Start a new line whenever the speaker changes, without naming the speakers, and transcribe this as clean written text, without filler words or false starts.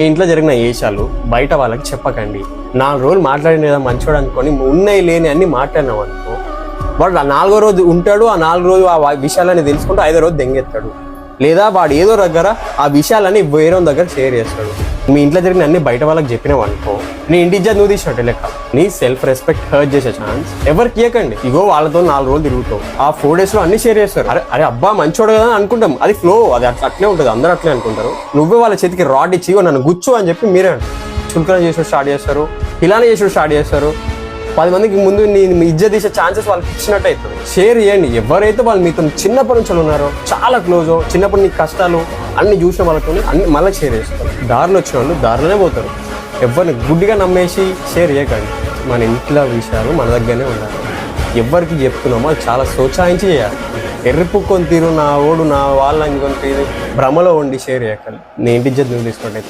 మీ ఇంట్లో జరిగిన ఏషాలు బయట వాళ్ళకి చెప్పకండి. 4 రోజులు మాట్లాడిన ఏదో మంచోడు అనుకొని ఉన్నాయి లేని అన్ని మాట్లాడినాం అనుకో, వాడు ఆ 4వ రోజు ఉంటాడు. ఆ 4 రోజు ఆ విషయాలని తెలుసుకుంటూ 5వ రోజు దెంగెత్తాడు. లేదా వాడు ఏదో దగ్గర ఆ విషయాలని వేరే దగ్గర షేర్ చేస్తాడు. మీ ఇంట్లో జరిగిన అన్ని బయట వాళ్ళకి చెప్పినావు అనుకో, నీ ఇంటి ఇజ్జత్ నువ్వు తీసినట్టే లెక్క. నీ సెల్ఫ్ రెస్పెక్ట్ హర్ట్ చేసే ఛాన్స్ ఎవరికి ఇవ్వకండి. ఇగో వాళ్ళతో 4 రోజులు తిరుగుతావు, ఆ 4 days లో అన్ని షేర్ చేస్తారు. అరే అబ్బా మంచోడు కదా అనుకుంటాం, అది ఫ్లో, అది అట్లే ఉంటుంది, అందరూ అట్లే అనుకుంటారు. నువ్వే వాళ్ళ చేతికి రాడ్ ఇచ్చి నన్ను గుచ్చు అని చెప్పి మీరే చులకన చేసుడు స్టార్ట్ చేస్తారు, ఇలానే చేసుడు స్టార్ట్ చేస్తారు. 10 మందికి ముందు మీ ఇజ్జత్ తీసే ఛాన్సెస్ వాళ్ళకి ఇచ్చినట్టు అవుతుంది. షేర్ చేయండి. ఎవరైతే వాళ్ళు మీతో చిన్నప్పటి నుంచి ఉన్నారో, చాలా క్లోజో, చిన్నప్పుడు నీ కష్టాలు అన్ని చూసిన వాళ్ళతో అన్ని మళ్ళీ షేర్ చేస్తారు. దారిలో వచ్చిన వాళ్ళు దారిలోనే పోతారు. ఎవరిని గుడ్డిగా నమ్మేసి షేర్ చేయకండి. మన ఇంట్లో విషయాలు మన దగ్గరనే ఉండాలి. ఎవరికి చెప్తున్నామో అది చాలా సోచాయించి చేయాలి. ఎర్రిపుక్కొని తీరు నా ఓడు నా వాళ్ళని కొని తీరు భ్రమలో ఉండి షేర్ చేయకండి. నీ ఇంటి ఇజ్జత్ నువ్వు తీసుకుంటే